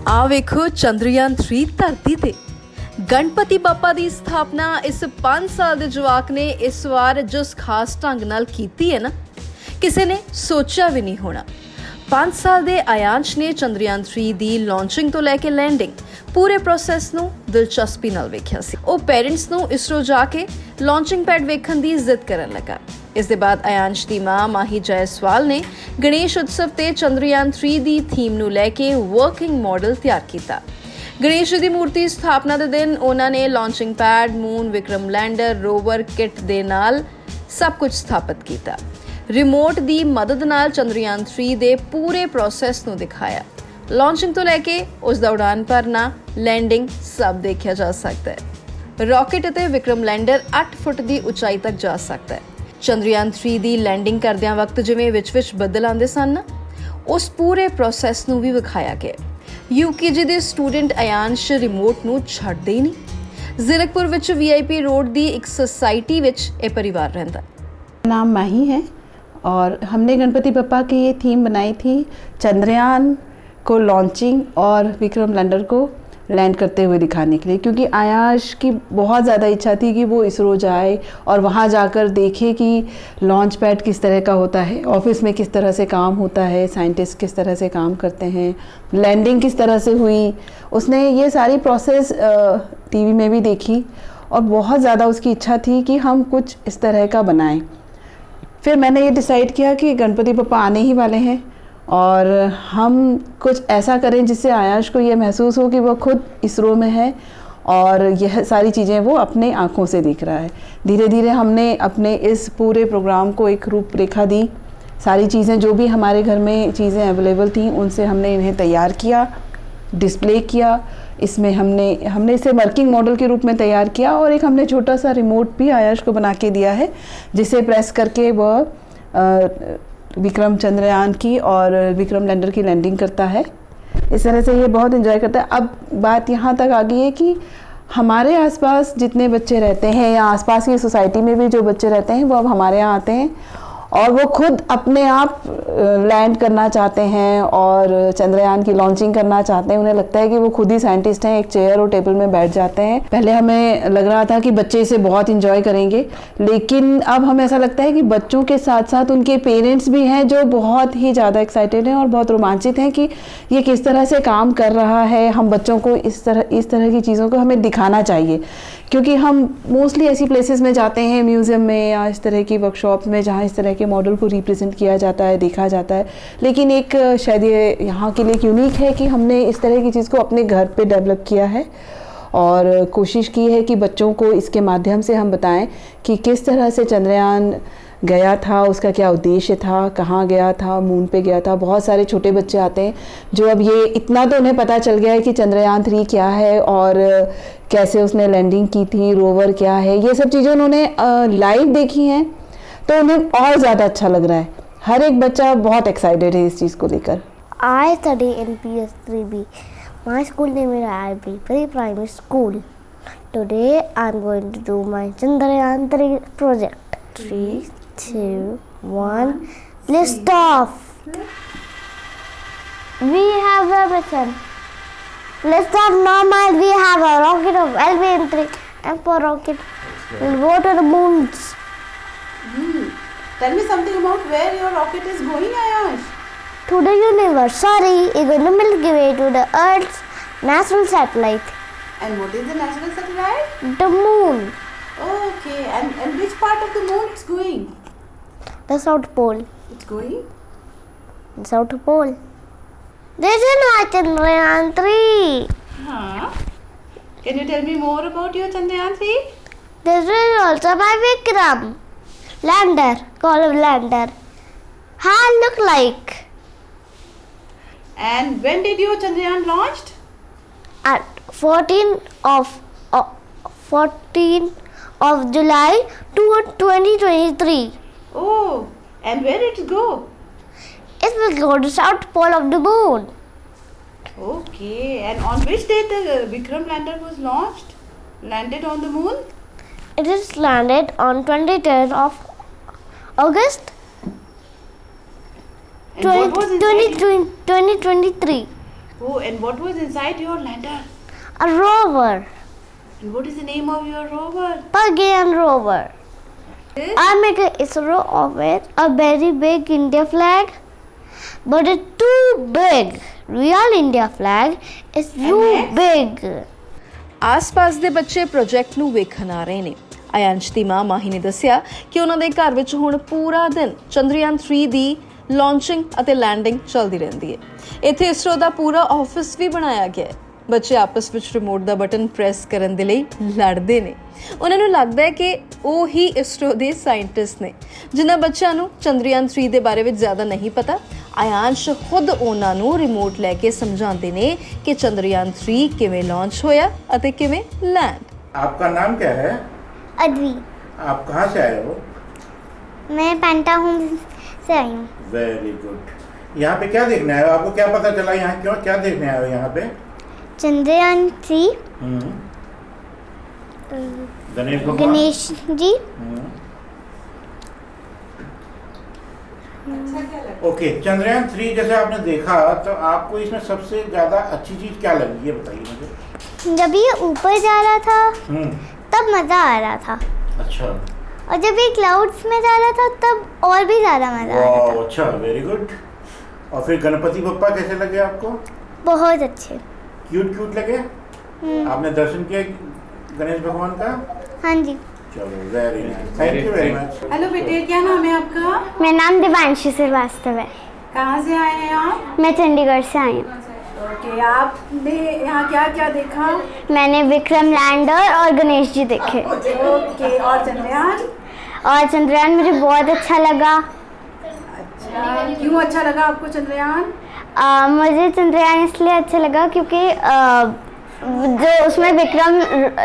ਆ ਵੇਖੋ ਚੰਦਰਯਾਨ 3 ਧਰਤੀ ਤੇ। ਗਣਪਤੀ ਬੱਪਾ ਦੀ ਸਥਾਪਨਾ ਇਸ 5 ਸਾਲ ਦੇ ਜਵਾਕ ਨੇ ਇਸ ਵਾਰ ਜਿਸ ਖਾਸ ਢੰਗ ਨਾਲ ਕੀਤੀ ਹੈ ਨਾ, ਕਿਸੇ ਨੇ ਸੋਚਿਆ ਵੀ ਨਹੀਂ ਹੋਣਾ। 5 ਸਾਲ ਦੇ ਆਯਾਂਸ਼ ਨੇ ਚੰਦਰਯਾਨ 3 ਦੀ ਲਾਂਚਿੰਗ ਤੋਂ ਲੈ ਕੇ ਲੈਂਡਿੰਗ ਪੂਰੇ ਪ੍ਰੋਸੈਸ ਨੂੰ ਦਿਲਚਸਪੀ ਨਾਲ ਵੇਖਿਆ ਸੀ। ਉਹ ਪੇਰੈਂਟਸ ਨੂੰ ਇਸਰੋ ਜਾ ਕੇ ਲਾਂਚਿੰਗ ਪੈਡ ਵੇਖਣ ਦੀ ਜ਼ਿੱਦ ਕਰਨ ਲੱਗਾ। ਇਸ ਦੇ ਬਾਅਦ ਆਯਾਂਸ਼ ਦੀ ਮਾਂ ਮਾਹੀ ਜੈਸਵਾਲ ਨੇ ਗਣੇਸ਼ ਉਤਸਵ ਤੇ ਚੰਦਰਯਾਨ 3 ਦੀ ਥੀਮ ਨੂੰ ਲੈ ਕੇ ਵਰਕਿੰਗ ਮਾਡਲ ਤਿਆਰ ਕੀਤਾ। ਗਣੇਸ਼ ਦੀ ਮੂਰਤੀ ਸਥਾਪਨਾ ਦੇ ਦਿਨ ਉਹਨਾਂ ਨੇ launching pad, moon, Vikram lander, rover kit ਦੇ ਨਾਲ ਸਭ ਕੁਝ ਸਥਾਪਿਤ ਕੀਤਾ। ਰਿਮੋਟ ਦੀ ਮਦਦ ਨਾਲ ਚੰਦਰਯਾਨ 3 ਦੇ ਪੂਰੇ ਪ੍ਰੋਸੈਸ ਨੂੰ ਦਿਖਾਇਆ। ਲਾਂਚਿੰਗ ਤੋਂ ਲੈ ਕੇ ਉਸ ਦਾ ਉਡਾਨ ਭਰਨਾ, ਲੈਂਡਿੰਗ ਸਭ ਦੇਖਿਆ ਜਾ ਸਕਦਾ ਹੈ। ਰਾਕੇਟ ਅਤੇ ਵਿਕਰਮ ਲੈਂਡਰ 8 ਫੁੱਟ ਦੀ ਉਚਾਈ ਤੱਕ ਜਾ ਸਕਦਾ ਹੈ। ਚੰਦਰਯਾਨ 3 ਦੀ ਲੈਂਡਿੰਗ ਕਰਦਿਆਂ ਵਕਤ ਜਿਵੇਂ ਵਿੱਚ ਬੱਦਲ ਆਉਂਦੇ ਸਨ, ਉਸ ਪੂਰੇ ਪ੍ਰੋਸੈਸ ਨੂੰ ਵੀ ਵਿਖਾਇਆ ਗਿਆ। UKG ਦੇ ਸਟੂਡੈਂਟ ਆਯਾਂਸ਼ ਰਿਮੋਟ ਨੂੰ ਛੱਡਦੇ ਹੀ ਨਹੀਂ। ਜ਼ਿਲਕਪੁਰ ਵਿੱਚ VIP रोड ਦੀ ਇੱਕ सोसाइटी ਵਿੱਚ ਇਹ परिवार रहता है। नाम माही है और हमने गणपति बप्पा की ये थीम बनाई थी चंद्रयान को लॉन्चिंग और विक्रम लैंडर को लैंड करते हुए दिखाने के लिए, क्योंकि आयाश की बहुत ज़्यादा इच्छा थी कि वो इसरो जाए और वहाँ जाकर देखे कि लॉन्च पैड किस तरह का होता है, ऑफिस में किस तरह से काम होता है, साइंटिस्ट किस तरह से काम करते हैं, लैंडिंग किस तरह से हुई। उसने ये सारी प्रोसेस TV में भी देखी और बहुत ज़्यादा उसकी इच्छा थी कि हम कुछ इस तरह का बनाएं। फिर मैंने ये डिसाइड किया कि गणपति बप्पा आने ही वाले हैं और हम कुछ ऐसा करें जिससे आयाश को ये महसूस हो कि वो खुद इसरो में है और यह सारी चीज़ें वो अपने आँखों से दिख रहा है। धीरे धीरे हमने अपने इस पूरे प्रोग्राम को एक रूपरेखा दी। सारी चीज़ें जो भी हमारे घर में चीज़ें अवेलेबल थी उनसे हमने इन्हें तैयार किया, डिस्प्ले किया। इसमें हमने इसे वर्किंग मॉडल के रूप में तैयार किया और एक हमने छोटा सा रिमोट भी आयाश को बना के दिया है, जिसे प्रेस करके वह विक्रम चंद्रयान की और विक्रम लैंडर की लैंडिंग करता है। इस तरह से ये बहुत एंजॉय करता है। अब बात यहाँ तक आ गई है कि हमारे आसपास जितने बच्चे रहते हैं या आसपास की सोसाइटी में भी जो बच्चे रहते हैं वो अब हमारे यहाँ आते हैं और वो खुद अपने आप लैंड करना चाहते हैं और चंद्रयान की लॉन्चिंग करना चाहते हैं। उन्हें लगता है कि वो खुद ही साइंटिस्ट हैं, एक चेयर और टेबल में बैठ जाते हैं। पहले हमें लग रहा था कि बच्चे इसे बहुत इंजॉय करेंगे, लेकिन अब हमें ऐसा लगता है कि बच्चों के साथ साथ उनके पेरेंट्स भी हैं जो बहुत ही ज़्यादा एक्साइटेड हैं और बहुत रोमांचित हैं कि ये किस तरह से काम कर रहा है। हम बच्चों को इस तरह की चीज़ों को हमें दिखाना चाहिए, क्योंकि हम मोस्टली ऐसी प्लेसेस में जाते हैं, म्यूज़ियम में या इस तरह की वर्कशॉप्स में, जहाँ इस तरह के मॉडल को रिप्रेजेंट किया जाता है, देखा जाता है। लेकिन एक शायद ये यहाँ के लिए एक यूनिक है कि हमने इस तरह की चीज़ को अपने घर पे डेवलप किया है और कोशिश की है कि बच्चों को इसके माध्यम से हम बताएं कि किस तरह से चंद्रयान गया था, उसका क्या उद्देश्य था, कहाँ गया था, मून पे गया था। बहुत सारे छोटे बच्चे आते हैं जो अब ये इतना तो उन्हें पता चल गया है कि चंद्रयान 3 क्या है और कैसे उसने लैंडिंग की थी, रोवर क्या है, ये सब चीज़ें उन्होंने लाइव देखी हैं, तो उन्हें और ज़्यादा अच्छा लग रहा है। हर एक बच्चा बहुत एक्साइटेड है इस चीज़ को लेकर। I study in PS3B. My school name is IB Pre-Primary School. Today I'm going to do my Chandrayaan 3 project. 3, 2, 1. List off. We have a mission. List off normal. We have a rocket of LVN3 and 4 rocket will go to the moons. Tell me something about where your rocket is going, Ayash. To the universe. Sorry, even the Milky Way, to the Earth's natural satellite. And what is the natural satellite? The moon. Okay, and which part of the moon it's going? The South Pole. It's going? The South Pole. This is my Chandrayaan 3. Huh? Can you tell me more about your Chandrayaan 3? This is also my Vikram lander, called lander. How it look like? And when did your Chandrayaan launched? At 14 of July 2023. Oh, and where did it go? It will go to South Pole of the moon. Okay, and on which date the Vikram lander was launched? Landed on the moon? It is landed on 23rd of August And what was inside? 2023. Oh, and what was inside your lander? A rover. And what is the name of your rover? Pagyan rover. I make an ISRO of it, a very big India flag, but it's too big. Real India flag is too big. ਆਸ-ਪਾਸ ਦੇ ਬੱਚੇ project ਨੂੰ ਵੇਖਣ ਆ ਰਹੇ ਨੇ। ਆਯਾਂਸ਼ ਦੀ ਮਾਂ ਮਾਹੀ ਨੇ ਦੱਸਿਆ ਕਿ ਉਹਨਾਂ ਦੇ ਘਰ ਵਿੱਚ ਹੁਣ ਪੂਰਾ ਦਿਨ ਚੰਦਰਯਾਨ 3 ਦੀ ਲਾਂਚਿੰਗ ਅਤੇ ਲੈਂਡਿੰਗ ਚੱਲਦੀ ਰਹਿੰਦੀ ਹੈ। ਇੱਥੇ ਇਸਰੋ ਦਾ ਪੂਰਾ ਆਫਿਸ ਵੀ ਬਣਾਇਆ ਗਿਆ ਹੈ। ਬੱਚੇ ਆਪਸ ਵਿੱਚ ਰਿਮੋਟ ਦਾ ਬਟਨ ਪ੍ਰੈਸ ਕਰਨ ਦੇ ਲਈ ਲੜਦੇ ਨੇ। ਉਹਨਾਂ ਨੂੰ ਲੱਗਦਾ ਹੈ ਕਿ ਉਹ ਹੀ ਇਸਰੋ ਦੇ ਸਾਇੰਟਿਸਟ ਨੇ। ਜਿਨ੍ਹਾਂ ਬੱਚਿਆਂ ਨੂੰ ਚੰਦਰਯਾਨ 3 ਦੇ ਬਾਰੇ ਵਿੱਚ ਜ਼ਿਆਦਾ ਨਹੀਂ ਪਤਾ, ਆਯਾਂਸ਼ ਖੁਦ ਉਹਨਾਂ ਨੂੰ ਰਿਮੋਟ ਲੈ ਕੇ ਸਮਝਾਉਂਦੇ ਨੇ ਕਿ ਚੰਦਰਯਾਨ 3 ਕਿਵੇਂ ਲਾਂਚ ਹੋਇਆ ਅਤੇ ਕਿਵੇਂ लैंड। आपका नाम क्या है? अद्वी, आप कहाँ से आए हो? मैं पेंटा होम से आई हूँ। Very good. यहाँ पे क्या देखने आए हो? आपको क्या पता चला यहाँ क्यों क्या देखने आए हो यहाँ पे? चंद्रयान 3, गणेश भगवान। गणेश जी। ओके, चंद्रयान 3 जैसे आपने देखा तो आपको इसमें सबसे ज्यादा अच्छी चीज क्या लगी ये बताइए मुझे। जब ये ऊपर जा रहा था तब मज़ा आ रहा था, अच्छा। और जब ये क्लाउड्स में जा रहा था तब और भी ज़्यादा मज़ा आ रहा था। वाह, अच्छा, वेरी गुड। और फिर गणपति बप्पा कैसे लगे आपको? बहुत अच्छे। क्यूट क्यूट लगे? आपने दर्शन किया गणेश भगवान का? हाँ जी। चलो, very nice, thank you very much. Hello बेटे, क्या नाम है आपका? मेरा नाम दिवांशी श्रीवास्तव है। कहाँ से आए हैं आप? मैं चंडीगढ़ से आई हूँ। ओके, आपने यहाँ क्या क्या देखा? मैंने विक्रम लैंडर और गणेश जी देखे। ओके, और चंद्रयान? और चंद्रयान मुझे बहुत अच्छा लगा। अच्छा, क्यों अच्छा लगा आपको चंद्रयान? मुझे चंद्रयान इसलिए अच्छा लगा क्योंकि जो उसमें विक्रम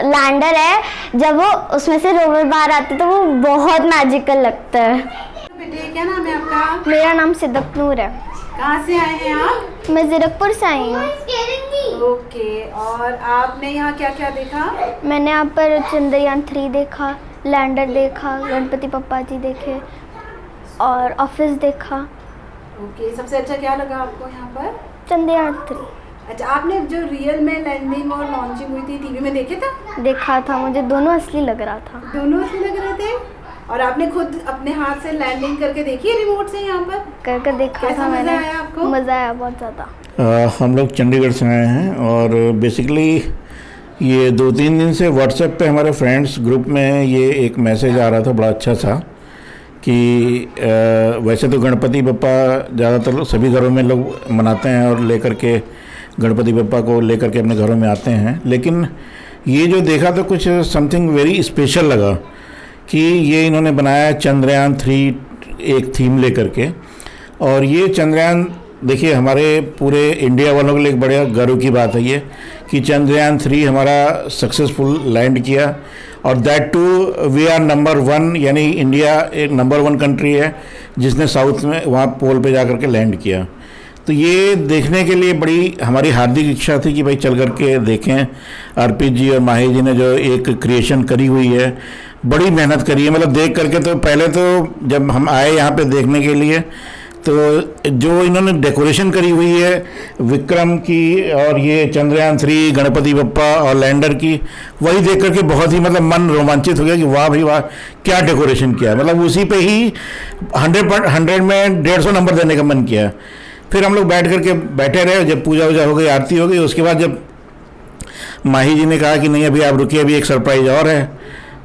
लैंडर है, जब वो उसमें से रोवर बाहर आते तो वो बहुत मैजिकल लगता है। बेटे, क्या नाम है आपका? मेरा नाम सिद्दक नूर है। कहाँ से आए हैं आप? मैं जीरकपुर से आई हूँ। ओके, और आपने यहाँ क्या क्या देखा? मैंने यहाँ पर चंद्रयान 3 देखा, लैंडर देखा, गणपति पप्पा जी देखे और ऑफिस देखा। ओके, सबसे अच्छा क्या लगा आपको यहाँ पर? चंद्रयान 3 अच्छा, आपने जो रियल में लैंडिंग और लॉन्चिंग हुई थी टीवी में देखे था? देखा था, मुझे दोनों असली लग रहा था। दोनों असली लग रहे थे। और आपने खुद अपने हाथ से लैंडिंग करके देखी है रिमोट से यहाँ पर? करके देखा कैसा था मजा मैंने। आया आपको? मज़ा आया बहुत ज़्यादा। हम लोग चंडीगढ़ से आए हैं और बेसिकली ये 2-3 दिन से व्हाट्सएप पे हमारे फ्रेंड्स ग्रुप में ये एक मैसेज आ रहा था बड़ा अच्छा सा कि वैसे तो गणपति बप्पा ज़्यादातर सभी घरों में लोग मनाते हैं और लेकर के गणपति बप्पा को लेकर के अपने घरों में आते हैं, लेकिन ये जो देखा तो कुछ समथिंग वेरी स्पेशल लगा कि ये इन्होंने बनाया चंद्रयान 3 एक थीम लेकर के। और ये चंद्रयान देखिए हमारे पूरे इंडिया वालों के लिए एक बड़ा गर्व की बात है ये कि चंद्रयान 3 हमारा सक्सेसफुल लैंड किया, और that too we are number 1, यानी इंडिया एक नंबर 1 कंट्री है जिसने साउथ में वहाँ पोल पे जा कर के लैंड किया। तो ये देखने के लिए बड़ी हमारी हार्दिक इच्छा थी कि भाई चल कर के देखें। अर्पित जी और माही जी ने जो एक क्रिएशन करी हुई है, बड़ी मेहनत करी है, मतलब देख करके तो पहले तो जब हम आए यहाँ पे देखने के लिए तो जो इन्होंने डेकोरेशन करी हुई है विक्रम की और ये चंद्रयान 3 गणपति बप्पा और लैंडर की, वही देख करके बहुत ही मतलब मन रोमांचित हो गया कि वाह भाई वाह क्या डेकोरेशन किया है। मतलब उसी पे ही 100 में 150 नंबर देने का मन किया। फिर हम लोग बैठ करके बैठे रहे, जब पूजा वूजा हो गई, आरती हो गई, उसके बाद जब माही जी ने कहा कि नहीं अभी आप रुकिए, अभी एक सरप्राइज और है,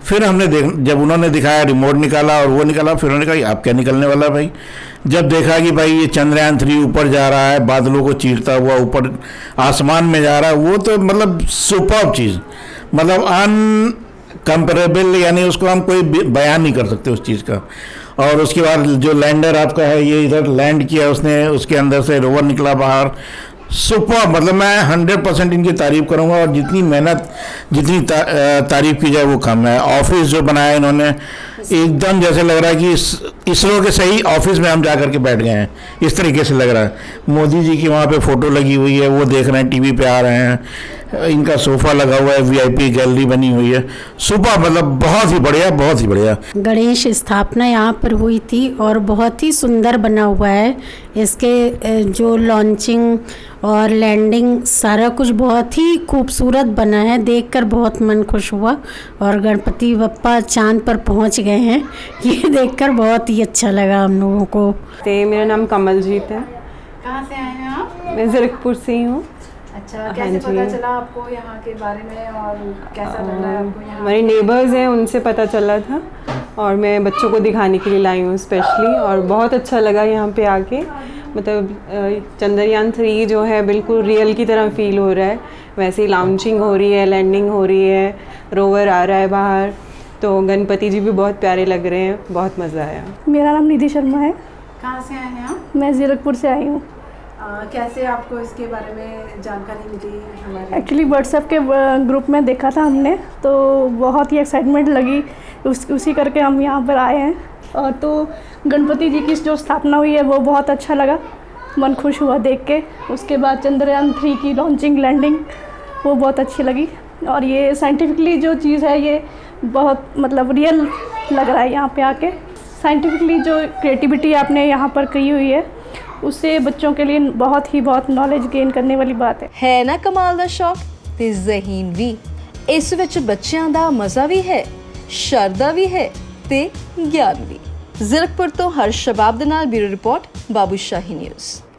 फिर हमने जब उन्होंने दिखाया रिमोट निकाला और वो निकाला, फिर उन्होंने कहा आप क्या निकलने वाला भाई। जब देखा कि भाई ये चंद्रयान 3 ऊपर जा रहा है, बादलों को चीरता हुआ ऊपर आसमान में जा रहा है, वो तो मतलब सुपर्ब चीज़, मतलब अनकम्पेरेबल, यानी उसको हम कोई बयान नहीं कर सकते उस चीज़ का। और उसके बाद जो लैंडर आपका है ये इधर लैंड किया उसने, उसके अंदर से रोवर निकला बाहर, सुपर, मतलब मैं 100% इनकी तारीफ़ करूंगा। और जितनी मेहनत जितनी तारीफ़ की जाए वो कम है। ऑफिस जो बनाया इन्होंने एकदम जैसे लग रहा है कि इसरो के सही ऑफिस में हम जा कर के बैठ गए हैं, इस तरीके से लग रहा है। मोदी जी की वहाँ पे फ़ोटो लगी हुई है, वो देख रहे हैं, टीवी पे आ रहे हैं, इनका सोफ़ा लगा हुआ है, VIP गैलरी बनी हुई है, सुपर, मतलब बहुत ही बढ़िया, बहुत ही बढ़िया। गणेश स्थापना यहाँ पर हुई थी और बहुत ही सुंदर बना हुआ है। इसके जो लॉन्चिंग और लैंडिंग सारा कुछ बहुत ही खूबसूरत बना है, देखकर बहुत मन खुश हुआ। और गणपति बप्पा चांद पर पहुंच गए हैं, ये देखकर बहुत ही अच्छा लगा हम लोगों को। मेरा नाम कमलजीत है। कहाँ से आए हैं आप? मैं ज़ीरकपुर से ही हूँ। अच्छा, कैसे पता चला आपको यहाँ के बारे में और कैसा लग रहा है आपको यहाँ? हमारे नेबर्स हैं, उनसे पता चला था और मैं बच्चों को दिखाने के लिए लाई हूँ स्पेशली, और बहुत अच्छा लगा यहाँ पे आके। मतलब चंद्रयान 3 जो है बिल्कुल रियल की तरह फील हो रहा है, वैसे ही लॉन्चिंग हो रही है, लैंडिंग हो रही है, रोवर आ रहा है बाहर, तो गणपति जी भी बहुत प्यारे लग रहे हैं, बहुत मज़ा आया। मेरा नाम निधि शर्मा है। कहाँ से आए हैं आप? मैं ज़ीरकपुर से आई हूँ। कैसे आपको इसके बारे में जानकारी मिली हमारे? एक्चुअली व्हाट्सएप के ग्रुप में देखा था हमने, तो बहुत ही एक्साइटमेंट लगी, उसी करके हम यहाँ पर आए हैं। और तो गणपति जी की जो स्थापना हुई है वो बहुत अच्छा लगा, मन खुश हुआ देख के। उसके बाद चंद्रयान 3 की लॉन्चिंग लैंडिंग वो बहुत अच्छी लगी, और ये साइंटिफिकली जो चीज़ है ये बहुत मतलब रियल लग रहा है यहाँ पे आके। साइंटिफिकली जो क्रिएटिविटी आपने यहाँ पर की हुई है उससे बच्चों के लिए बहुत नॉलेज गेन करने वाली बात ਹੈ ਨਾ ਕਮਾਲ ਦਾ ਸ਼ੌਕ ਤੇ ਜ਼ਹੀਨ ਵੀ। ਇਸ ਵਿੱਚ ਬੱਚਿਆਂ ਦਾ ਮਜ਼ਾ ਵੀ ਹੈ, ਸ਼ਰਧਾ ਵੀ ਹੈ ਤੇ ਗਿਆਨ ਵੀ। ਜ਼ਿਰਕਪੁਰ ਤੋਂ ਹਰਸ਼ ਸ਼ਬਾਬ ਦੇ ਨਾਲ ਬਿਊਰੋ ਰਿਪੋਰਟ, ਬਾਬੂ ਸ਼ਾਹੀ ਨਿਊਜ਼।